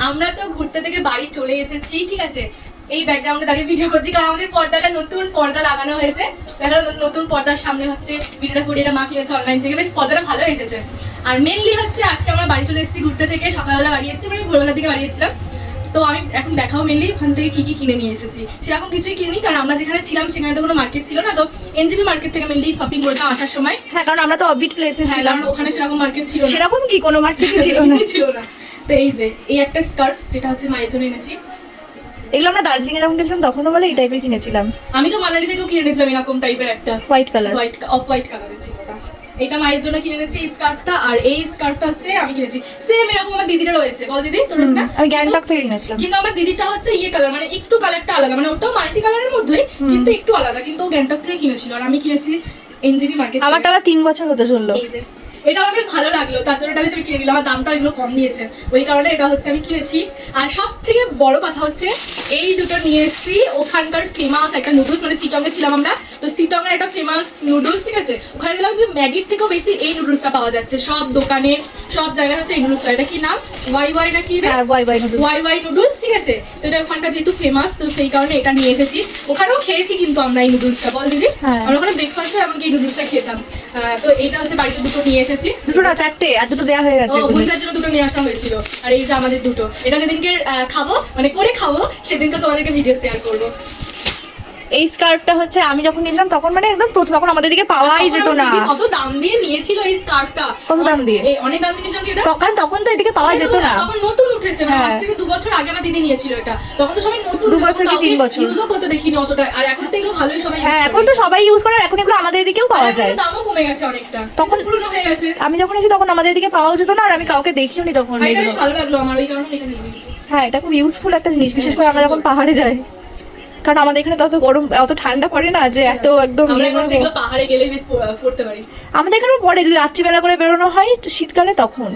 আমরা তো ঘুরতে থেকে বাড়ি চলে এসেছি, ঠিক আছে। এই ব্যাকগ্রাউন্ডে দাঁড়িয়ে ভিডিও করছি কারণ আমাদের পর্দাটা নতুন পর্দা লাগানো হয়েছে। দেখো নতুন পর্দার সামনে হচ্ছে ভিডিওটা করি, এটা মা কিনেছে অনলাইন থেকে, বেশ পর্দাটা ভালো এসেছে। আর মেনলি হচ্ছে আজকে আমরা বাড়ি চলে এসেছি ঘুরতে থেকে, সকালবেলা বাড়ি এসেছি, মানে ভোরবেলার দিকে বাড়ি এসেছিলাম। তো আমি এখন দেখাও মেনলি ওখান থেকে কি কি কিনে নিয়ে এসেছি। সেরকম কিছুই কিনিনি কারণ আমরা যেখানে ছিলাম সেখানে তো কোনো মার্কেট ছিল না, তো এনজিবি মার্কেট থেকে মেনলি শপিং করেছিলাম আসার সময়। হ্যাঁ, কারণ আমরা তো অফবিট প্লেসে ছিলাম, ওখানে সেরকম মার্কেট ছিল না, সেরকম কি কোনো মার্কেটই ছিল না। তো এই যে এই একটা স্কার্ট যেটা হচ্ছে মায়ের জন্য এনেছি। এগুলো আমরা দার্জিলিং এ যখন গেছিলাম তখনও বলে এই টাইপের কিনেছিলাম। আমি তো মানালি থেকেও কিনে নিয়েছিলাম এরকম টাইপের একটা হোয়াইট কালার, অফ হোয়াইট কালারের ছিল ওটা। এটা মায়ের জন্য কিনে এনেছি এই স্কার্টটা, আর এই স্কার্টটা হচ্ছে আমি কিনেছি সেম এরকম আমার দিদিটা রয়েছে। বল দিদি তোর রয়েছে না? আমি গ্যাংটক থেকে কিনেছিলাম, কিন্তু আমার দিদিটা হচ্ছে ইয়ে কালার, মানে একটু কালারটা আলাদা, মানে ওটাও মাল্টি কালারের মধ্যেই কিন্তু একটু আলাদা, কিন্তু ও গ্যাংটক থেকে কিনেছিল আর আমি কিনেছি এনজিবি মার্কেট। আমারটা আবার 3 বছর হতে চললো। এই যে এটা আমার বেশ ভালো লাগলো, তার জন্য এটা বেশ আমি কিনে নিলাম। আমার দামটা এগুলো কম নিয়েছে, ওই কারণে এটা হচ্ছে আমি কিনেছি। আর সব থেকে বড় কথা হচ্ছে এই দুটো নিয়ে এসেছি ওখানকার ফেমাস একটা নুডলস, মানে সিটংয়ে ছিলাম আমরা, তো সিটংয়ের একটা ফেমাস নুডলস, ঠিক আছে। ওখানে দেখলাম যে ম্যাগির থেকেও বেশি এই নুডলসটা পাওয়া যাচ্ছে সব দোকানে, সব জায়গায় হচ্ছে এই নুডলসটা। এটা কি নাম? ওয়াই ওয়াই না কি? ওয়াই ওয়াই নুডলস, ঠিক আছে। তো এটা ওখানকার যেহেতু ফেমাস, তো সেই কারণে এটা নিয়ে এসেছি। ওখানেও খেয়েছি কিন্তু আমরা এই নুডলসটা, বল দিদি। আমরা ওখানে ব্রেকফাস্টে এমনকি এই নুডলসটা খেতাম। তো এইটা হচ্ছে বাড়িতে দুটো নিয়ে এসেছি, দুটো না চারটে, আর দুটো দেওয়া হয়ে গেছে। বুঝার জন্য দুটো নিয়ে আসা হয়েছিল। আর এই যে আমাদের দুটো, এটা যেদিনকে খাবো মানে করে খাবো সেদিনকে তোমাদেরকে ভিডিও শেয়ার করবো। এই স্কার্ফটা হচ্ছে আমি যখন নিয়েছিলাম তখন মানে একদম প্রথম, তখন আমাদের দিকে পাওয়াই যেত না। কত দাম দিয়ে নিয়েছিল এই স্কার্ফটা? কত দাম দিয়ে? অনেক দাম দিয়ে নিয়েছিল এটা। তখন তো এদিকে পাওয়া যেত না, তখন নতুন উঠেছে, মানে আজ থেকে 2 বছর আগে আমার দিদি নিয়েছিল এটা। তখন তো সবাই নতুন, 2 বছর কি 3 বছর ইউজও করতে দেখিনি অতটা। আর এখন তো এগুলো ভালোই সবাই, হ্যাঁ এখন তো সবাই ইউজ করে, এখন এগুলো আমাদের দিকেও পাওয়া যায়। দামও কমে গেছে অনেকটা, তখন পুরনো হয়ে গেছে। আমি যখন এসেছি তখন আমাদের দিকে পাওয়া যেত না, আর আমি কাউকে দেখিও নি তখন। এটা বেশ ভালো লাগলো আমার, ওই কারণে এটা নিয়ে নিয়েছি। হ্যাঁ, এটা খুব ইউজফুল একটা জিনিস, বিশেষ করে আমরা যখন পাহাড়ে যাই, কারণ আমাদের এখানে তত গরম, অত ঠান্ডা পড়ে না যে এত একদম। আমরা এগুলো পাহাড়ে গেলে বেশ পড়তে পারি। আমাদের এখানে পড়ে, যদি রাত্রিবেলা করে বেরোনো হয় শীতকালে তখন।